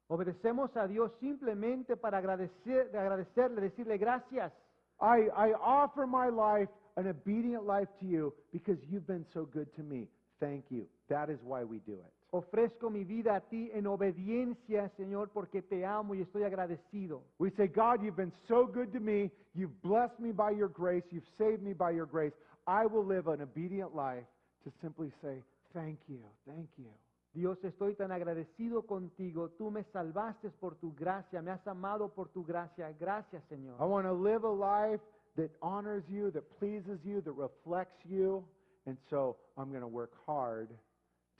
Obedecemos a Dios simplemente para agradecerle, decirle gracias. I offer my life, an obedient life to you because you've been so good to me. Thank you. That is why we do it. Ofrezco mi vida a ti en obediencia, Señor, porque te amo y estoy agradecido. We say, God, you've been so good to me. You've blessed me by your grace. You've saved me by your grace. I will live an obedient life to simply say, thank you, thank you. Dios, estoy tan agradecido contigo. Tú me salvaste por tu gracia, me has amado por tu gracia. Gracias, Señor. I want to live a life that honors you, that pleases you, that reflects you. And so I'm going to work hard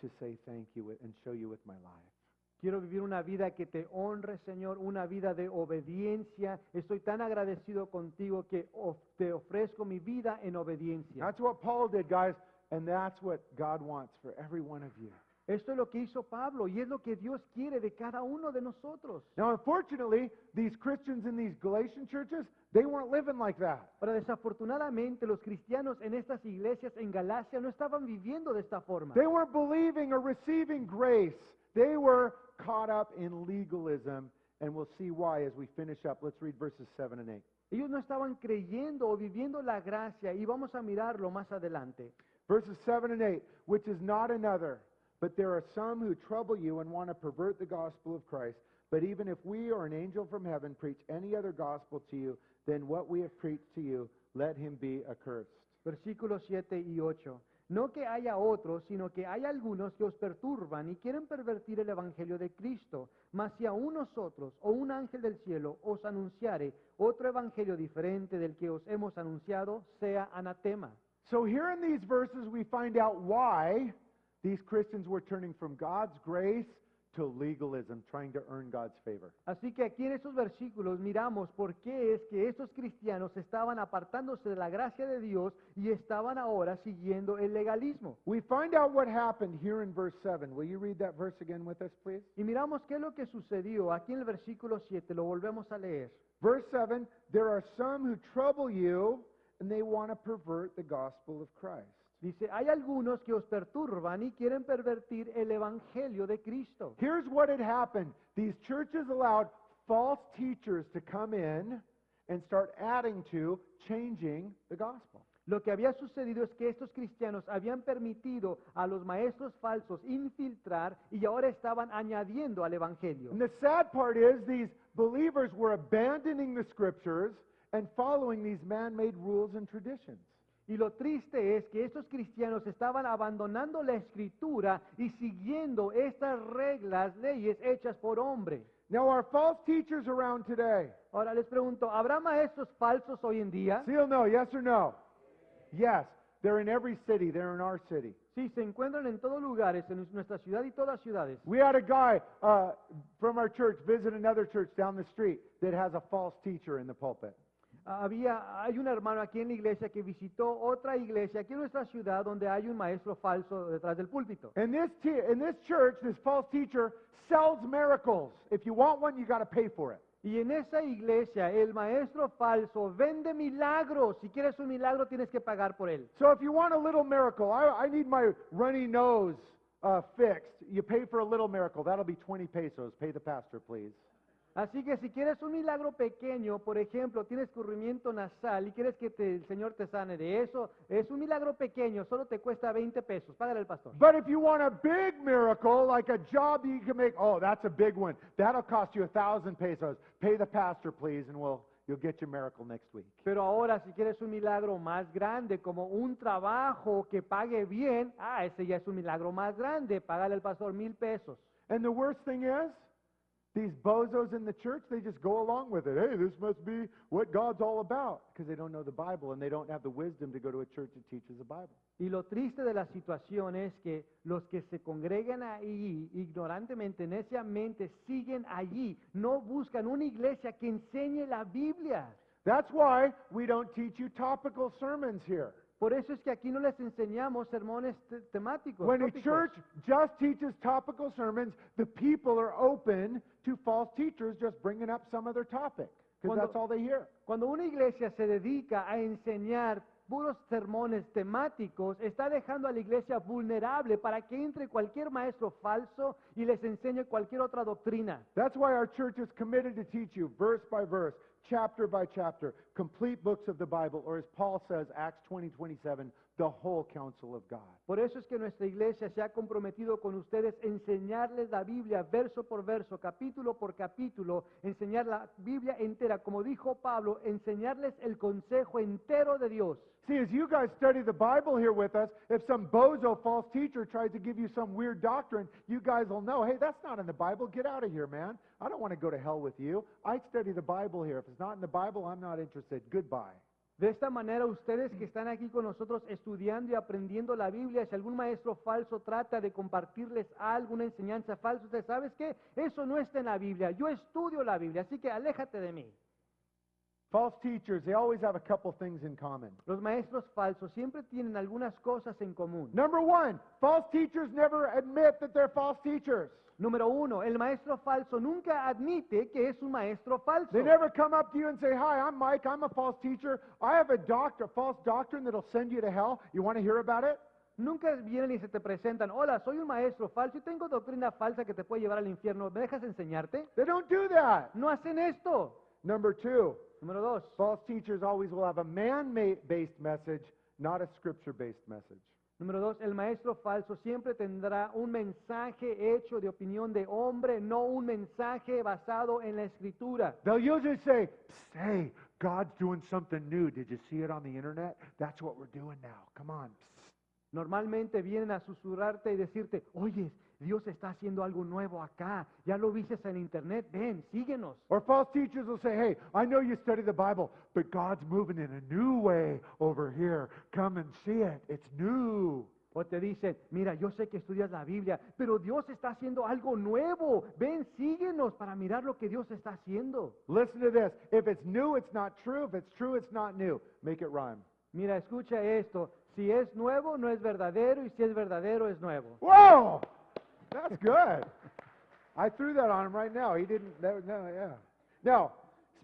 to say thank you and show you with my life. Quiero vivir una vida que te honre, Señor, una vida de obediencia. Estoy tan agradecido contigo que te ofrezco mi vida en obediencia. That's what Paul did, guys, and that's what God wants for every one of you. Esto es lo que hizo Pablo y es lo que Dios quiere de cada uno de nosotros. Now, unfortunately, these Christians in these Galatian churches, they weren't living like that. Pero desafortunadamente los cristianos en estas iglesias en Galacia no estaban viviendo de esta forma. They weren't believing or receiving grace. They were caught up in legalism, and we'll see why as we finish up. Let's read verses 7 and 8. Ellos no estaban creyendo o viviendo la gracia y vamos a mirarlo más adelante. Verses 7 and 8, which is not another, but there are some who trouble you and want to pervert the gospel of Christ. But even if we or an angel from heaven preach any other gospel to you than what we have preached to you, let him be accursed. Versículos 7 y 8. No que haya otros, sino que hay algunos que os perturban y quieren pervertir el evangelio de Cristo. Mas si aún nosotros o un ángel del cielo os anunciare otro evangelio diferente del que os hemos anunciado, sea anatema. So here in these verses we find out why these Christians were turning from God's grace to legalism, trying to earn God's favor. Así que aquí en estos versículos miramos por qué es que estos cristianos estaban apartándose de la gracia de Dios y estaban ahora siguiendo el legalismo. We find out what happened here in verse 7. Will you read that verse again with us, please? Y miramos qué es lo que sucedió aquí en el versículo 7, lo volvemos a leer. Verse 7, there are some who trouble you and they want to pervert the gospel of Christ. Dice, hay algunos que os perturban y quieren pervertir el evangelio de Cristo. Here's what had happened. These churches allowed false teachers to come in and start adding to, changing the gospel. Lo que había sucedido es que estos cristianos habían permitido a los maestros falsos infiltrar y ahora estaban añadiendo al evangelio. And the sad part is these believers were abandoning the scriptures and following these man-made rules and traditions. Y lo triste es que estos cristianos estaban abandonando la escritura y siguiendo estas reglas, leyes hechas por hombre. Now, are false teachers around today? Ahora les pregunto, ¿habrá maestros falsos hoy en día? Sí o no, yes or no? Yes, they're in every city, they're in our city. Sí, se encuentran en todos lugares, en nuestra ciudad y todas ciudades. We had a guy from our church visit another church down the street that has a false teacher in the pulpit. Hay un hermano aquí en la iglesia que visitó otra iglesia aquí en nuestra ciudad donde hay un maestro falso detrás del púlpito. In this church, this false teacher sells miracles. If you want one, you got to pay for it. Y en esa iglesia el maestro falso vende milagros. Si quieres un milagro tienes que pagar por él. So if you want a little miracle, I need my runny nose fixed. You pay for a little miracle. That'll be 20 pesos. Pay the pastor, please. Así que si quieres un milagro pequeño, por ejemplo, tienes escurrimiento nasal y quieres que el Señor te sane de eso, es un milagro pequeño, solo te cuesta 20 pesos. Págale al pastor. But if you want a big miracle, like a job that you can make, oh, that's a big one. That'll cost you 1,000 pesos. Pay the pastor, please, and you'll get your miracle next week. Pero ahora si quieres un milagro más grande, como un trabajo que pague bien, ese ya es un milagro más grande, págale al pastor 1,000 pesos. And the worst thing is, these bozos in the church, they just go along with it. Hey, this must be what God's all about, because they don't know the Bible and they don't have the wisdom to go to a church that teaches the Bible. Y lo triste de la situación es que los que se congregan ahí, ignorantemente, neciamente, siguen allí, no buscan una iglesia que enseñe la Biblia. That's why we don't teach you topical sermons here. Por eso es que aquí no les enseñamos sermones temáticos. When a tópicos. church just teaches topical sermons, the people are open to false teachers just bringing up some other topic, because that's all they hear. Cuando una iglesia se dedica a enseñar puros sermones temáticos, está dejando a la iglesia vulnerable para que entre cualquier maestro falso y les enseñe cualquier otra doctrina. That's why our church is committed to teach you verse by verse, chapter by chapter, complete books of the Bible, or as Paul says, Acts 20:27, the whole counsel of God. Por eso es que nuestra iglesia se ha comprometido con ustedes enseñarles la Biblia verso por verso, capítulo por capítulo, enseñar la Biblia entera, como dijo Pablo, enseñarles el consejo entero de Dios. See, as you guys study the Bible here with us, if some bozo false teacher tries to give you some weird doctrine, you guys will know, hey, that's not in the Bible. Get out of here, man. I don't want to go to hell with you. I study the Bible here. If it's not in the Bible, I'm not interested. Goodbye. De esta manera, ustedes que están aquí con nosotros estudiando y aprendiendo la Biblia, si algún maestro falso trata de compartirles alguna enseñanza falsa, usted ¿sabes qué? Eso no está en la Biblia. Yo estudio la Biblia, así que aléjate de mí. False teachers, they always have a couple things in common. Los maestros falsos siempre tienen algunas cosas en común. Number one, false teachers never admit that they're false teachers. Número uno, el maestro falso nunca admite que es un maestro falso. They never come up to you and say, hi, I'm Mike, I'm a false teacher. I have a false doctrine that'll send you to hell. You want to hear about it? Nunca vienen y se te presentan, hola, soy un maestro falso y tengo doctrina falsa que te puede llevar al infierno. ¿Me dejas enseñarte? They don't do that. No hacen esto. Number two, Número dos, false teachers always will have a man-based message, not a scripture-based message. Número dos, el maestro falso siempre tendrá un mensaje hecho de opinión de hombre, no un mensaje basado en la escritura. They'll usually say, "Psst, hey, God's doing something new. Did you see it on the internet? That's what we're doing now. Come on. Psst." Normalmente vienen a susurrarte y decirte, oye, Dios está haciendo algo nuevo acá, ya lo viste en internet, ven, síguenos. Or false teachers will say, hey, I know you study the Bible, but God's moving in a new way over here. Come and see it. It's new. O te dicen, mira, yo sé que estudias la Biblia, pero Dios está haciendo algo nuevo. Ven, síguenos para mirar lo que Dios está haciendo. Listen to this. If it's new, it's not true. If it's true, it's not new. Make it rhyme. Mira, escucha esto. Si es nuevo, no es verdadero, y si es verdadero, es nuevo. Whoa! That's good. I threw that on him right now. He didn't, no, yeah. Now,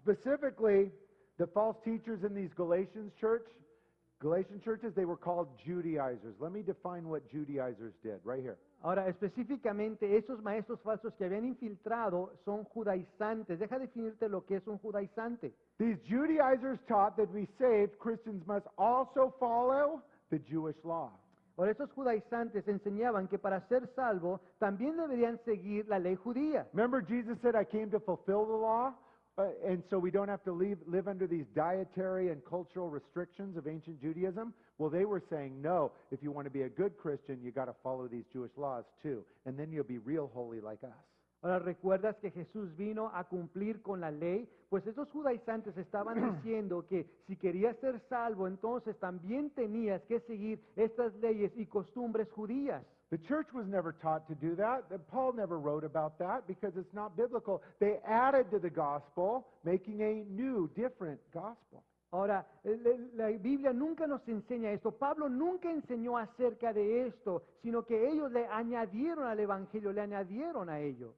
specifically, the false teachers in these Galatian churches, they were called Judaizers. Let me define what Judaizers did right here. Ahora, específicamente, esos maestros falsos que habían infiltrado son judaizantes. Deja definirte lo que es un judaizante. These Judaizers taught that to be saved, Christians must also follow the Jewish law. Ahora, estos judaizantes enseñaban que para ser salvo también deberían seguir la ley judía. Remember, Jesus said, I came to fulfill the law, and so we don't have to live under these dietary and cultural restrictions of ancient Judaism. Well, they were saying, no, if you want to be a good Christian, you got to follow these Jewish laws too, and then you'll be real holy like us. Ahora, ¿recuerdas que Jesús vino a cumplir con la ley? Pues esos judaizantes estaban diciendo que si querías ser salvo, entonces también tenías que seguir estas leyes y costumbres judías. The church was never taught to do that. Paul never wrote about that because it's not biblical. They added to the gospel, making a new, different gospel. Ahora, la Biblia nunca nos enseña esto. Pablo nunca enseñó acerca de esto, sino que ellos le añadieron al evangelio, le añadieron a ello.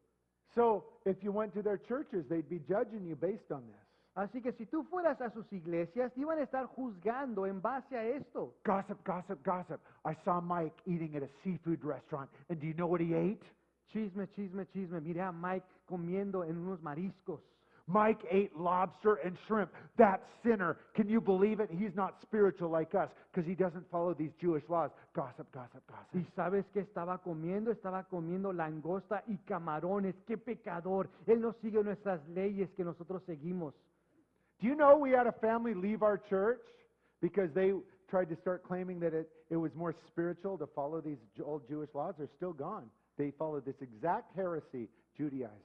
So, if you went to their churches, they'd be judging you based on this. Así que si tú fueras a sus iglesias, te iban a estar juzgando en base a esto. Gossip, gossip, gossip. I saw Mike eating at a seafood restaurant, and do you know what he ate? Chisme, chisme, chisme. Miré a Mike comiendo en unos mariscos. Mike ate lobster and shrimp. That sinner, can you believe it? He's not spiritual like us because he doesn't follow these Jewish laws. Gossip, gossip, gossip. ¿Y sabes qué estaba comiendo? Estaba comiendo langosta y camarones. ¡Qué pecador! Él no sigue nuestras leyes que nosotros seguimos. Do you know we had a family leave our church because they tried to start claiming that it was more spiritual to follow these old Jewish laws? They're still gone. They followed this exact heresy, Judaizers.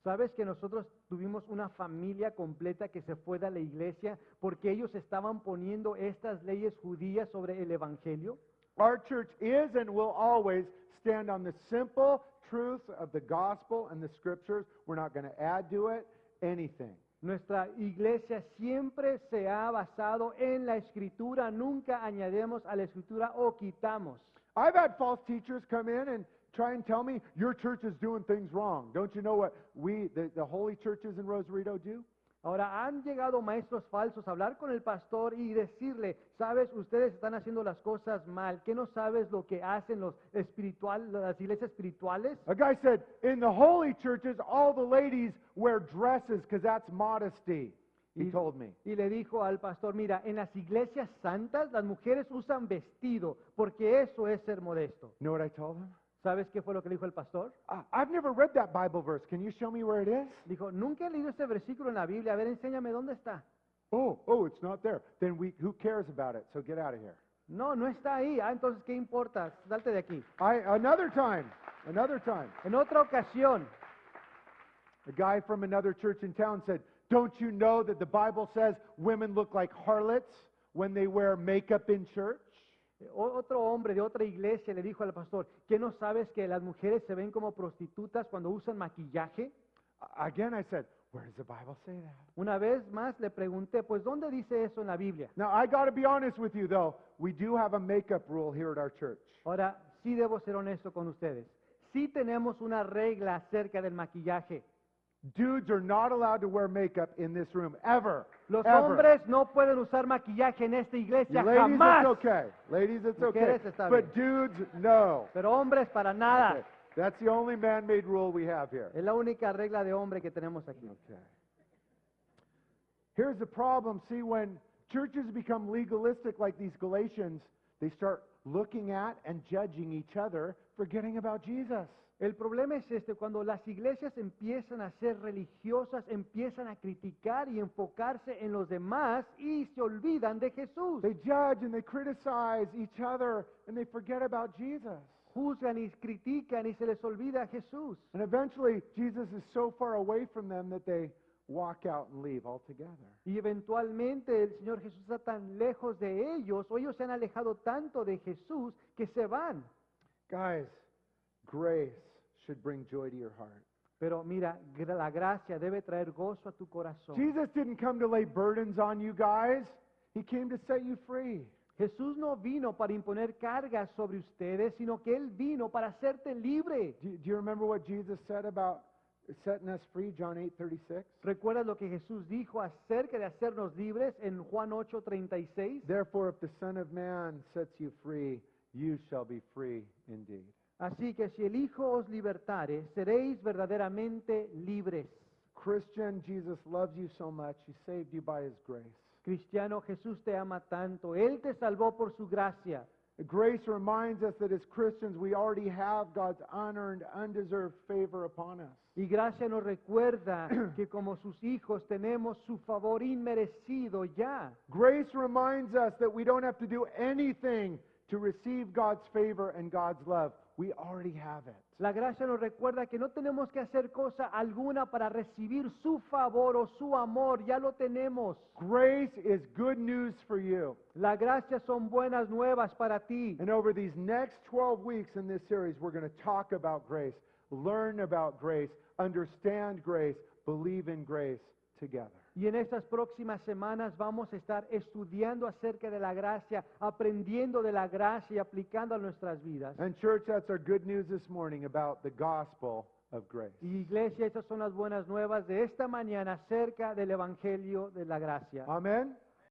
¿Sabes que nosotros tuvimos una familia completa que se fue de la iglesia porque ellos estaban poniendo estas leyes judías sobre el evangelio? Our church is and will always stand on the simple truth of the gospel and the scriptures. We're not going to add to it anything. Nuestra iglesia siempre se ha basado en la escritura, nunca añadimos a la escritura o quitamos. I've had false teachers come in and try and tell me your church is doing things wrong. Don't you know what the holy churches in Rosarito do? Ahora han llegado maestros falsos a hablar con el pastor y decirle, sabes, ustedes están haciendo las cosas mal, ¿qué no sabes lo que hacen las iglesias espirituales? A guy said, in the holy churches, all the ladies wear dresses because that's modesty, he told me. Y le dijo al pastor, mira, en las iglesias santas las mujeres usan vestido porque eso es ser modesto. You know what I told him? ¿Sabes qué fue lo que le dijo el pastor? I've never read that Bible verse. Can you show me where it is? Dijo, nunca he leído este versículo en la Biblia. A ver, enséñame dónde está. Oh, it's not there. Then who cares about it? So get out of here. No, no está ahí. Ah, entonces, ¿qué importa? Salte de aquí. Another time. En otra ocasión, A guy from another church in town said, don't you know that the Bible says women look like harlots when they wear makeup in church? otro hombre de otra iglesia le dijo al pastor, ¿qué no sabes que las mujeres se ven como prostitutas cuando usan maquillaje? Again, I said, where does the Bible say that? Una vez más le pregunté, pues, ¿dónde dice eso en la Biblia? Now, I got to be honest with you, though. We do have a makeup rule here at our church. Ahora, sí debo ser honesto con ustedes. Sí tenemos una regla acerca del maquillaje. Dudes are not allowed to wear makeup in this room, ever. Los ever. hombres no pueden usar maquillaje en esta iglesia, Ladies, jamás. it's okay. Ladies, it's okay. Mujeres, está But dudes, no. Pero hombres, para nada. Okay. That's the only man-made rule we have here. Es la única regla de hombre que tenemos aquí. Okay. Here's the problem. See, when churches become legalistic like these Galatians, they start looking at and judging each other, forgetting about Jesus. El problema es este, cuando las iglesias empiezan a ser religiosas, empiezan a criticar y enfocarse en los demás y se olvidan de Jesús. They judge and they criticize each other and they forget about Jesus. Juzgan y critican y se les olvida a Jesús. And eventually, Jesus is so far away from them that they walk out and leave altogether. Y eventualmente el Señor Jesús está tan lejos de ellos, o ellos se han alejado tanto de Jesús, que se van. Guys, grace should bring joy to your heart. Pero mira, la gracia debe traer gozo a tu corazón. Jesus didn't come to lay burdens on you guys. He came to set you free. Jesús no vino para imponer cargas sobre ustedes, sino que Él vino para hacerte libre. Do you remember what Jesus said about setting us free? John 8:36. ¿Recuerdas lo que Jesús dijo acerca de hacernos libres en Juan 8:36? Therefore, if the Son of Man sets you free, you shall be free indeed. Así que si el Hijo os libertare, seréis verdaderamente libres. Christian, Jesus loves you so much. He saved you by His grace. Cristiano, Jesús te ama tanto. Él te salvó por su gracia. Grace reminds us that as Christians, we already have God's unearned, undeserved favor upon us. Y gracia nos recuerda que como sus hijos tenemos su favor inmerecido ya. Grace reminds us that we don't have to do anything to receive God's favor and God's love. We already have it. La gracia nos recuerda que no tenemos que hacer cosa alguna para recibir su favor o su amor, ya lo tenemos. Grace is good news for you. La gracia son buenas nuevas para ti. And over these next 12 weeks in this series, we're going to talk about grace, learn about grace, understand grace, believe in grace together. Y en estas próximas semanas vamos a estar estudiando acerca de la gracia, aprendiendo de la gracia y aplicando a nuestras vidas. And church, that's our good news this morning about the gospel of grace. Y iglesia, estas son las buenas nuevas de esta mañana acerca del Evangelio de la gracia. Amen.